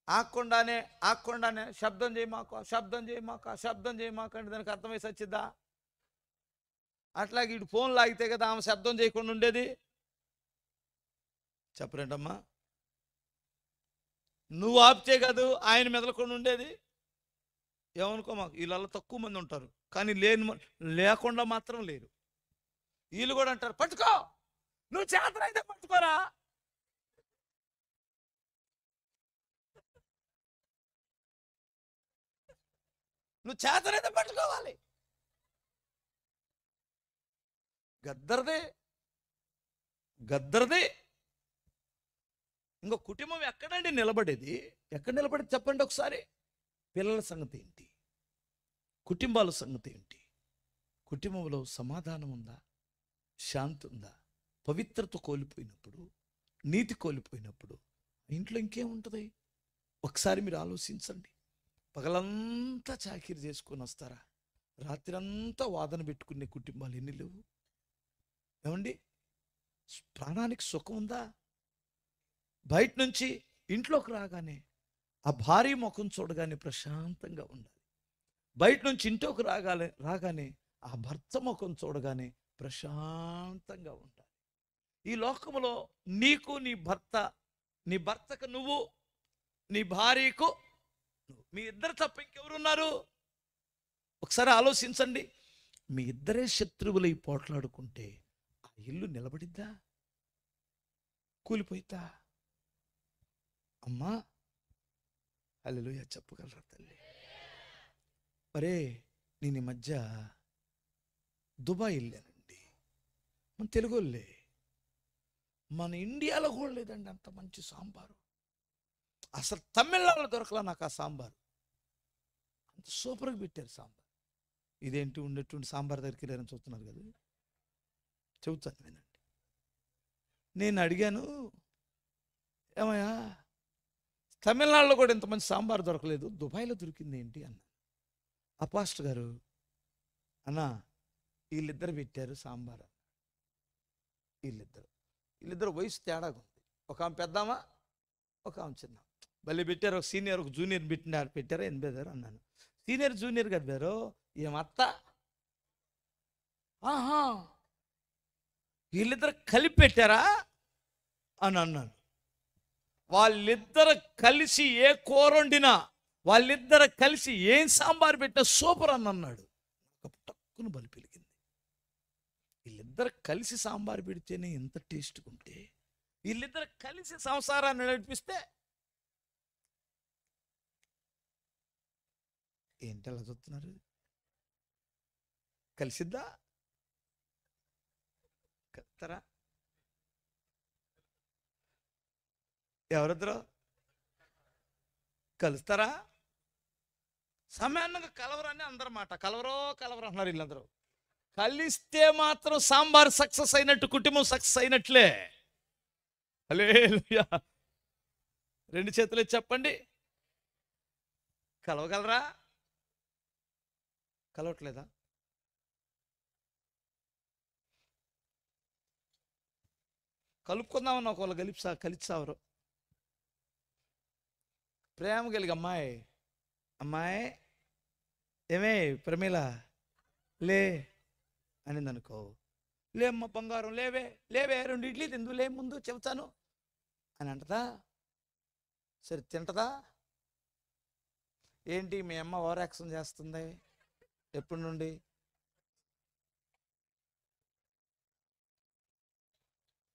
ఆగకుండానే శబ్దం చేయమాకు అంటే దానికి అర్థమై సచ్చిద్దా? అట్లాగే ఇటు ఫోన్ లాగితే కదా ఆమె శబ్దం చేయకుండా ఉండేది. చెప్పరేంటమ్మా? నువ్వు ఆపితే కాదు ఆయన మెదలకుండా ఉండేది. ఏమనుకో, మాకు వీళ్ళల్లో తక్కువ మంది ఉంటారు, కానీ లేకుండా మాత్రం లేరు. వీళ్ళు కూడా అంటారు, పట్టుకో, నువ్వు చేతనైతే పట్టుకోరా. నువ్వు చేతనైతే పట్టుకోవాలి. గద్దరదే. ఇంకో కుటుంబం ఎక్కడండి నిలబడేది? ఎక్కడ నిలబడేది చెప్పండి ఒకసారి. పిల్లల సంగతి ఏంటి? కుటుంబాల సంగతి ఏంటి? కుటుంబంలో సమాధానం ఉందా? శాంతి ఉందా? పవిత్రత కోల్పోయినప్పుడు, నీతి కోల్పోయినప్పుడు ఇంట్లో ఇంకేముంటుంది? ఒకసారి మీరు ఆలోచించండి. పగలంతా చాకిరి చేసుకొని వస్తారా? రాత్రి అంతా వాదన పెట్టుకునే కుటుంబాలు ఎన్ని లేవు? ఏమండి, ప్రాణానికి సుఖం ఉందా? బయట నుంచి ఇంట్లోకి రాగానే ఆ భార్య ముఖం చూడగానే ప్రశాంతంగా ఉండాలి. బయట నుంచి ఇంట్లోకి రాగానే ఆ భర్త ముఖం చూడగానే ప్రశాంతంగా ఉండాలి. ఈ లోకంలో నీకు నీ భర్తకు నువ్వు, నీ భార్యకు నువ్వు, మీ ఇద్దరు తప్ప ఇంకెవరున్నారు? ఒకసారి ఆలోచించండి. మీ ఇద్దరే శత్రువులై పోట్లాడుకుంటే ఆ ఇల్లు నిలబడిద్దా? కూలిపోయిద్దా? అమ్మా హల్లెలూయా చెప్పగలరా తల్లి? మరే నేను ఈ మధ్య దుబాయ్ వెళ్ళానండి. మన తెలుగు వాళ్ళే, మన ఇండియాలో కూడా లేదండి అంత మంచి సాంబారు. అసలు తమిళనాడులో దొరకలా నాకు ఆ సాంబారు. అంత సూపర్గా పెట్టారు సాంబార్. ఇదేంటి ఉండేటువంటి సాంబార్ దగ్గరికి వెళ్ళారని చూస్తున్నారు కదా, చెబుతాను వినండి. నేను అడిగాను, ఏమయ్యా తమిళనాడులో కూడా ఇంత మంచి సాంబార్ దొరకలేదు, దుబాయ్లో దొరికింది ఏంటి అన్న. ఆ పాస్టర్ గారు, అన్నా వీళ్ళిద్దరు పెట్టారు సాంబార్. వీళ్ళిద్దరు వయసు తేడాగా ఉంది. ఒక ఆమె పెద్దామా, ఒక ఆమె చిన్న. మళ్ళీ పెట్టారు, ఒక సీనియర్ ఒక జూనియర్ పెట్టారా ఏం బేదారు అన్నాను. సీనియర్ జూనియర్ గారు బేరు ఏమత్త, ఆహా వీళ్ళిద్దరు కలిపి పెట్టారా అని అన్నాను. వాళ్ళిద్దరు కలిసి ఏ కూర వండినా, వాళ్ళిద్దరు కలిసి ఏం సాంబార్ పెట్టినా సూపర్ అని అన్నాడు. టక్కున బలి పెరిగింది. వీళ్ళిద్దరు కలిసి సాంబార్ పెడితేనే ఎంత టేస్ట్గా ఉంటే, వీళ్ళిద్దరు కలిసి సంసారాన్ని నడిపిస్తే ఏంటి అలా చూస్తున్నారు? కలిసిద్దా? కలుస్తారా? ఎవరిద్దరు కలుస్తారా? సమయాన్నంగా కలవరని అందరూ మాట, కలవరో అంటున్నారు వీళ్ళందరూ. కలిస్తే మాత్రం సాంబార్ సక్సెస్ అయినట్టు, కుటుంబం సక్సెస్ అయినట్లే. హల్లెలూయా. రెండు చేతులు చెప్పండి, కలవగలరా? కలవట్లేదా? కలుపుకుందామన్న ఒకవేళ కలిసావరు. ప్రేమ కలిగి అమ్మాయి ఏమే ప్రమీల లే అనింది అనుకో, లేమ్మ బంగారం లేవే 2 ఇడ్లీ తిందు, లే ముందు చెబుతాను అని అంటదా? సరే తింటదా? ఏంటి మీ అమ్మ ఓవర్ యాక్షన్ చేస్తుంది ఎప్పటి నుండి?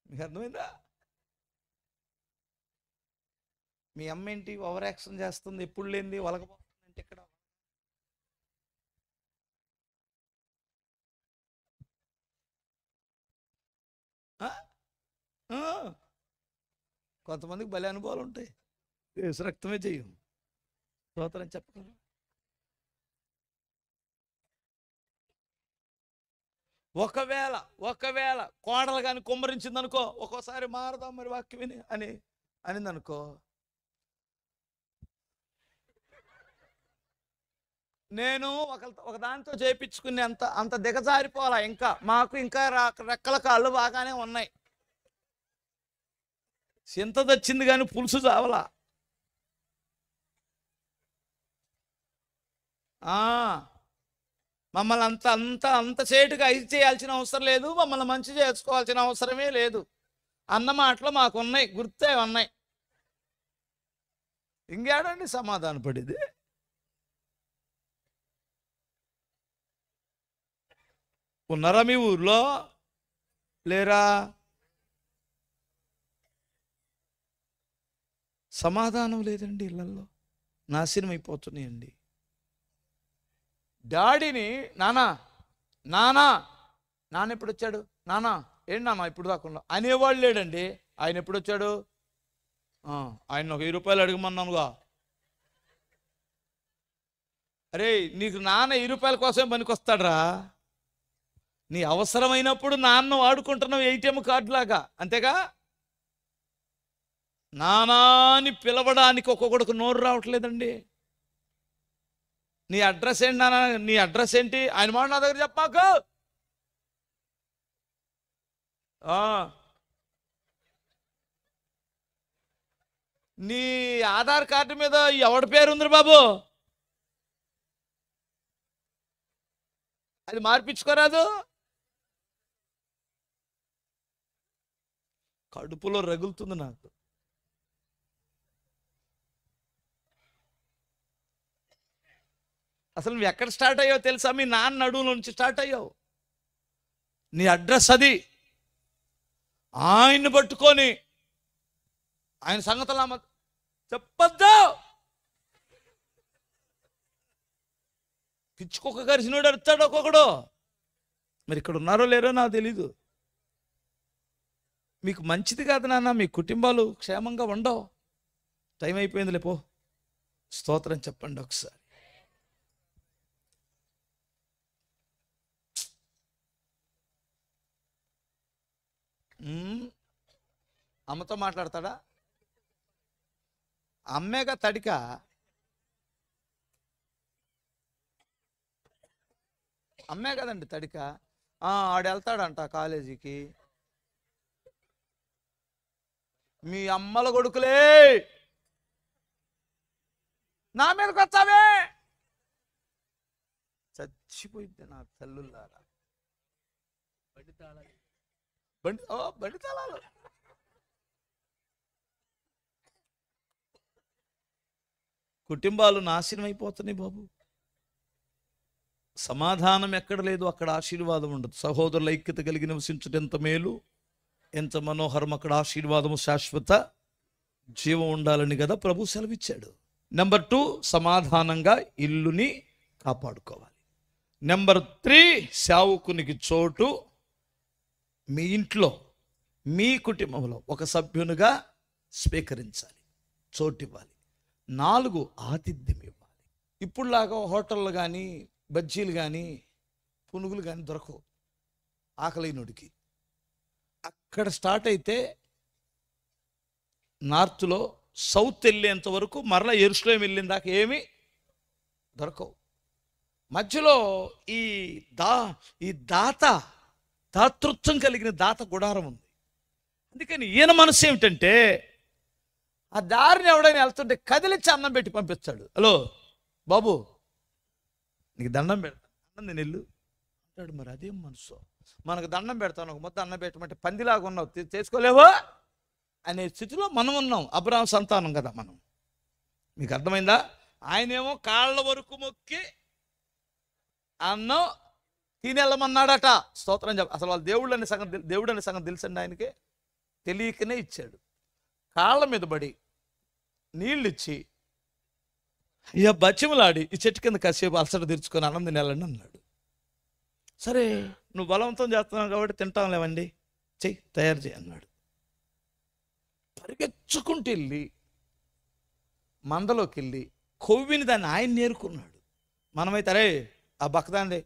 మీకు అర్థమైందా? మీ అమ్మ ఏంటి ఓవర్ యాక్షన్ చేస్తుంది ఎప్పుడు లేనిది, వలకపోతుందంటే ఇక్కడ. కొంతమందికి భలే అనుభవాలు ఉంటాయి. రక్తమే చెయ్యం స్తోత్రం చెప్పగలరు. ఒకవేళ కోడలు కానీ కుమ్మరించింది అనుకో, ఒక్కోసారి మారదాం మరి వాక్యం విని అనిందనుకో, నేను ఒక దాంతో చేయించుకునే అంత దిగజారిపోవాలా. మాకు ఇంకా రెక్కల కాళ్ళు బాగానే ఉన్నాయి. చింత తెచ్చింది కానీ పులుసు చావలా. మమ్మల్ని అంత సేటుగా ఇది చేయాల్సిన అవసరం లేదు, మమ్మల్ని మంచి చేసుకోవాల్సిన అవసరమే లేదు అన్న మాటలు మాకున్నాయి, గుర్తే ఉన్నాయి. ఇంకేడండి సమాధాన పడేది? ఉన్నారా మీ ఊర్లో? లేరా? సమాధానం లేదండి, ఇళ్ళల్లో నాశనం అయిపోతున్నాయండి. డాడీని నానా నానా నాన్న ఎప్పుడు వచ్చాడు, నానా ఏంటి నాన్న ఇప్పుడు దాకుండా అనేవాళ్ళు లేడండి. ఆయన ఎప్పుడు వచ్చాడు? ఆయన ఒక 1000 రూపాయలు అడగమన్నానుగా. అరే నీకు నాన్న 1000 రూపాయల కోసమే పనికొస్తాడరా. నీ అవసరమైనప్పుడు నాన్న వాడుకుంటున్నావు ATM కార్డు లాగా, అంతేగా. నానాని పిలవడానికి ఒక్కొక్కడికి నోరు రావట్లేదండి. నీ అడ్రస్ ఏంటి నాన్న, నీ అడ్రస్ ఏంటి, ఆయన మాట నా దగ్గర చెప్పాకు. నీ ఆధార్ కార్డు మీద ఎవడి పేరు ఉంది బాబు, అది మార్పించుకోరాదు. కడుపులో రగులుతుంది నాకు. అసలు నువ్వు ఎక్కడ స్టార్ట్ అయ్యావు తెలుసా? మీ నాన్న నడువులో నుంచి స్టార్ట్ అయ్యావు. నీ అడ్రస్ అది. ఆయన్ని పట్టుకొని ఆయన సంగతులు చెప్పొద్దు. పిచ్చుకొక్క గరిచినోడు అడుగుతాడు ఒక్కొక్కడు. మరి ఇక్కడ ఉన్నారో లేరో నాకు తెలీదు. మీకు మంచిది కాదు నాన్న, మీ కుటుంబాలు క్షేమంగా ఉండవు. టైం అయిపోయింది, లేపో. స్తోత్రం చెప్పండి ఒకసారి. అమ్మతో మాట్లాడతాడా? అమ్మేగా తడిక. అమ్మే కదండి తడిక. ఆడు వెళ్తాడంట కాలేజీకి. మీ అమ్మల కొడుకులే నా మీదకి వచ్చావే, చచ్చిపోయింది నా తల్లులారా. బండి తాళాలు. కుటుంబాలు నాశనం అయిపోతున్నాయి బాబు. సమాధానం ఎక్కడ లేదు అక్కడ ఆశీర్వాదం ఉండదు. సహోదరుల ఐక్యత కలిగి నివసించుట ఎంత మేలు, ఎంత మనోహరం. అక్కడ ఆశీర్వాదము, శాశ్వత జీవం ఉండాలని కదా ప్రభు సెలవిచ్చాడు. నెంబర్ 2, సమాధానంగా ఇల్లుని కాపాడుకోవాలి. నెంబర్ 3, సేవకునికి చోటు మీ ఇంట్లో, మీ కుటుంబంలో ఒక సభ్యునిగా స్వీకరించాలి, చోటు ఇవ్వాలి. 4, ఆతిథ్యం ఇవ్వాలి. ఇప్పుడులాగా హోటళ్ళు కానీ, బజ్జీలు కానీ, పునుగులు కానీ దొరకవు ఆకలినోడికి. అక్కడ స్టార్ట్ అయితే నార్త్లో సౌత్ వెళ్ళేంత వరకు మరలా యెరూషలేము వెళ్ళిన దాకా ఏమీ దొరకవు. మధ్యలో ఈ దాతృత్వం కలిగిన దాత గుడారం ఉంది. అందుకని ఈయన మనసు ఏమిటంటే, ఆ దారిని ఎవడైనా వెళ్తుంటే కదిలిచ్చి అన్నం పెట్టి పంపిస్తాడు. హలో బాబు, నీకు దండం పెడతాను, అన్నం నేను వెళ్ళు అంటాడు. మరి అదేం మనసు? మనకు దండం పెడతాను, ఒక ముద్ద అన్నం పెట్టమంటే పందిలాగా ఉన్నావు, చేసుకోలేవో అనే స్థితిలో మనం ఉన్నాం. అబ్రాహాము సంతానం కదా మనం. మీకు అర్థమైందా? ఆయనేమో కాళ్ళ వరకు మొక్కి అన్నం తినేళ్ళమన్నాడట. స్తోత్రం చెప్ప. అసలు వాళ్ళు దేవుడు అనే సంగతి తెలుసండి ఆయనకి, తెలియకనే ఇచ్చాడు. కాళ్ళ మీద పడి నీళ్ళు ఇచ్చి ఇక బచ్చిమలాడి ఈ చెట్టు కింద కాసేపు అలసట తీర్చుకొని అన్నం తినేళ్ళండి అన్నాడు. సరే నువ్వు బలవంతం చేస్తున్నావు కాబట్టి తింటాం లేవండి, చెయ్యి, తయారు చేయి అన్నాడు. పరిగెచ్చుకుంటూ వెళ్ళి మందలోకి వెళ్ళి కొవ్విని దాన్ని ఆయన నేర్చుకున్నాడు. మనమైతే అరే ఆ బక్కదాండి,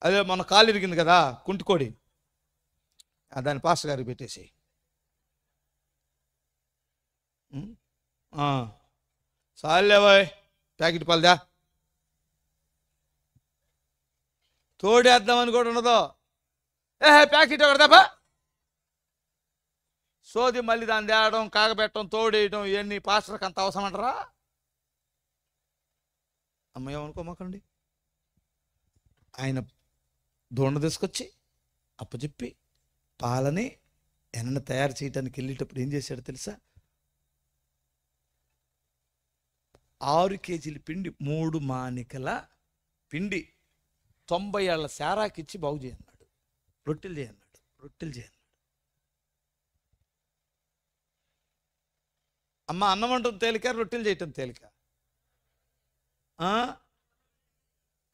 అదే మన కాలు ఇరిగింది కదా కుంటికోడి, దాన్ని పాస్టర్ గారికి పెట్టేసి చాలేవాయ్ ప్యాకెట్ పాలదా తోడేద్దామని కూడా ఉండదు. ప్యాకెట్ ఒకటిదాపా సోది, మళ్ళీ దాన్ని తేవడం, కాగబెట్టడం, తోడేయడం, ఇవన్నీ పాస్టర్కి అంత అవసరం అంటారా? అమ్మాయి ఏమనుకోమాకండి. ఆయన దోణ తీసుకొచ్చి అప్పచెప్పి పాలని ఎన్న తయారు చేయడానికి వెళ్ళేటప్పుడు ఏం చేశాడు తెలుసా? 6 కేజీల పిండి, 3 మానికల పిండి 90 ఏళ్ల శారాకిచ్చి బాగు చేయన్నాడు. రొట్టెలు చేయన్నాడు. రొట్టెలు చేయన్నాడు. అమ్మ అన్నం వంటం తేలిక, రొట్టెలు చేయటం తేలిక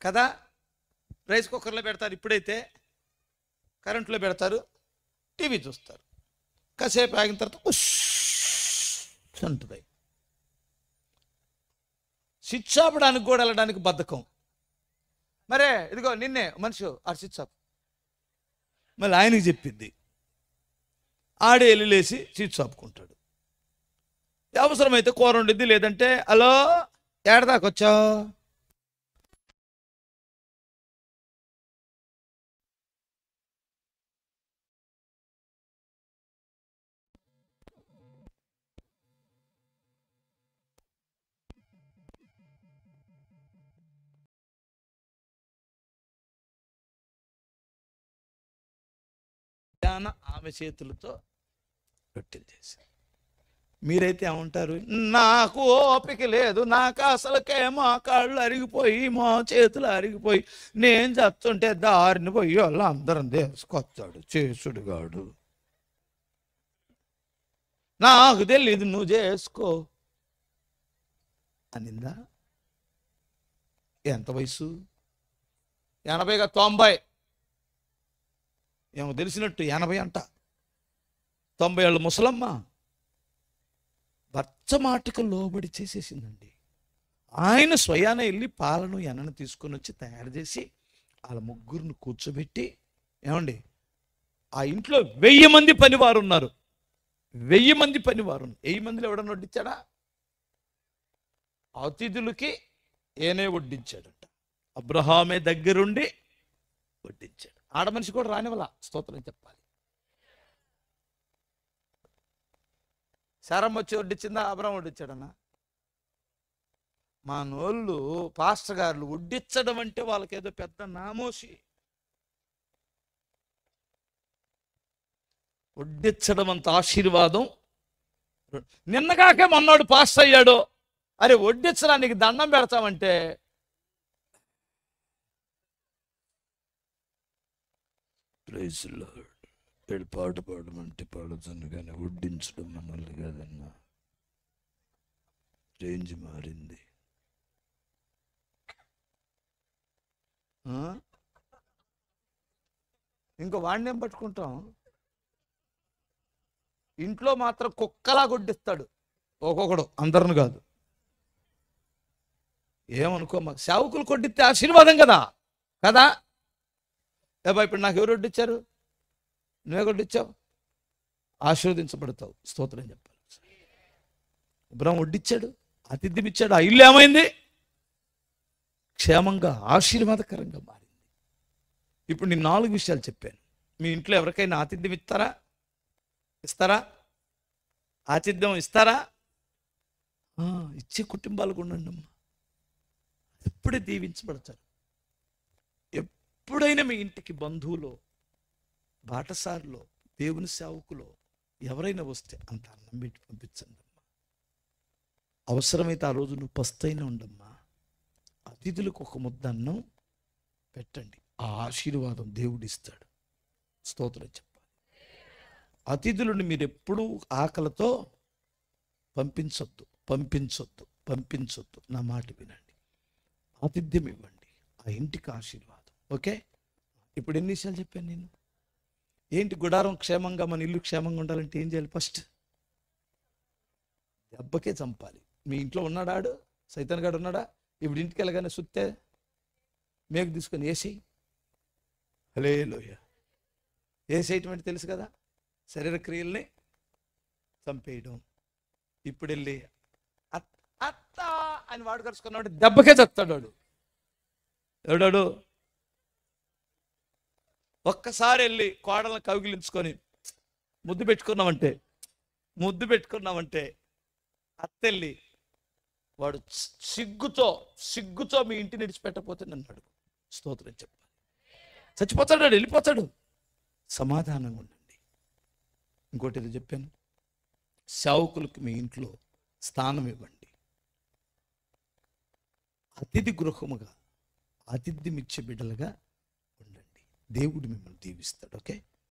కదా? రైస్ కుక్కర్లో పెడతారు, ఇప్పుడైతే కరెంట్లో పెడతారు, టీవీ చూస్తారు. కాసేపు ఆగిన తర్వాత ఉంటుంది. స్విచ్ ఆపడానికి కూడా వెళ్ళడానికి బద్ధకం. మరే ఇదిగో నిన్నే మనిషి ఆ స్విచ్ ఆఫ్, మళ్ళీ ఆయనకి చెప్పింది. ఆడే వెళ్ళి స్విచ్ ఆపుకుంటాడు. అవసరమైతే కూర వండిద్ది, లేదంటే హలో ఏడదాకొచ్చావు, ఆమె చేతులతో రొట్టెలు చేశారు. మీరైతే ఏమంటారు? నాకు ఓపిక లేదు, నాకు అసలుకే మా కాళ్ళు అరిగిపోయి మా చేతులు అరిగిపోయి నేను చెప్తుంటే దారిని పోయి వాళ్ళు అందరం తీసుకొచ్చాడు చేసుడుగాడు, నాకు తెలీదు నువ్వు చేసుకో అనిందా? ఎంత వయసు? 80గా 90 ఏమో తెలిసినట్టు 80 అంట. 90 ఏళ్ళ ముసలమ్మ భర్త మాటకు లోబడి చేసేసిందండి. ఆయన స్వయాన వెళ్ళి పాలను ఎన్నను తీసుకొని వచ్చి తయారు చేసి వాళ్ళ ముగ్గురిని కూర్చోబెట్టి, ఏమండి ఆ ఇంట్లో 1000 మంది పనివారు ఉన్నారు. 1000 మంది పనివారు. 1000 మందిలో ఎవడన్నా వడ్డించాడా? అతిథులకి ఏనే వడ్డించాడంట. అబ్రహామే దగ్గరుండి వడ్డించాడు. ఆడ మనిషి కూడా రానివలా, స్తోత్రం చెప్పాలి. శారమ్మ వచ్చి వడ్డించిందా? అబ్రహం వడ్డించాడన్నా? మా నోళ్ళు పాస్టర్ గారు వడ్డించడం అంటే వాళ్ళకేదో పెద్ద నామోసి. వడ్డించడం అంత ఆశీర్వాదం. నిన్నగాకే మొన్నోడు పాస్టర్ అయ్యాడు, అరే వడ్డించడానికి దండం పెడతామంటే పాట పాడమంటే పాడుతాను, కానీ వడ్డించడం మనల్ని కాదన్నా. రేంజ్ మారింది. ఇంకో వాడిని ఏం పట్టుకుంటాం? ఇంట్లో మాత్రం కుక్కలా కొడ్డిస్తాడు ఒక్కొక్కడు, అందరిని కాదు. ఏమనుకో, మాకు సేవకులు కొట్టిస్తే ఆశీర్వాదం కదా కదా. ఏబా ఇప్పుడు నాకు ఎవరు వడ్డించారు? నువ్వే వడ్డించావు, ఆశీర్వదించబడతావు. స్తోత్రం చెప్పాలి. అబ్రహాం వడ్డించాడు, ఆతిథ్యం ఇచ్చాడు. ఆ ఇల్లు ఏమైంది? క్షేమంగా ఆశీర్వాదకరంగా మారింది. ఇప్పుడు నేను 4 విషయాలు చెప్పాను. మీ ఇంట్లో ఎవరికైనా ఆతిథ్యం ఇస్తారా? ఆతిథ్యం ఇస్తారా? ఇచ్చే కుటుంబాలకు ఉండండి అమ్మా. ఎప్పుడే దీవించబడతారు. ఎప్పుడైనా మీ ఇంటికి బంధువులో, బాటసారులో, దేవుని సేవకులో ఎవరైనా వస్తే అంత అన్నం పెట్టి పంపించండి అమ్మా. అవసరమైతే ఆ రోజు నువ్వు పస్తైనా ఉండమ్మా. అతిథులకు ఒక ముద్ద అన్నం పెట్టండి. ఆ ఆశీర్వాదం దేవుడిస్తాడు. స్తోత్రం చెప్పాలి. అతిథులను మీరు ఎప్పుడూ ఆకలితో పంపించొద్దు. నా మాట వినండి. ఆతిథ్యం ఇవ్వండి. ఆ ఇంటికి ఆశీర్వాదం. ఓకే, ఇప్పుడు ఎన్ని విషయాలు చెప్పాను నేను? ఏంటి? గుడారం క్షేమంగా, మన ఇల్లు క్షేమంగా ఉండాలంటే ఏం చేయాలి? ఫస్ట్ దెబ్బకే చంపాలి. మీ ఇంట్లో ఉన్నాడాడు, సైతాన్ గాడు ఉన్నాడా? ఇప్పుడు ఇంటికి వెళ్ళగానే సుత్తే మేకు తీసుకొని వేసేయి. హల్లెలూయా. వేసేయటం అంటే తెలుసు కదా, శరీర క్రియల్ని చంపేయడం. ఇప్పుడు వెళ్ళి అత్త అని వాడు కలుసుకున్నాడు, దెబ్బకే చస్తాడు వాడు. ఎవడాడు? ఒక్కసారి వెళ్ళి కోడలను కౌగిలించుకొని ముద్దు పెట్టుకున్నామంటే అత్తెళ్ళి వాడు సిగ్గుతో సిగ్గుతో మీ ఇంటిని విడిచిపెట్టకపోతే నన్ను అడుగు, స్తోత్రం చెప్పాలి. చచ్చిపోతాడు, వాడు వెళ్ళిపోతాడు. సమాధానంగా ఉండండి. ఇంకోటి ఏదో చెప్పాను, సేవకులకు మీ ఇంట్లో స్థానం ఇవ్వండి. అతిథి గృహముగా ఆతిథ్యం ఇచ్చే బిడ్డలుగా ఉండండి. దేవుడు మిమ్మల్ని దీవిస్తాడు. ఓకే.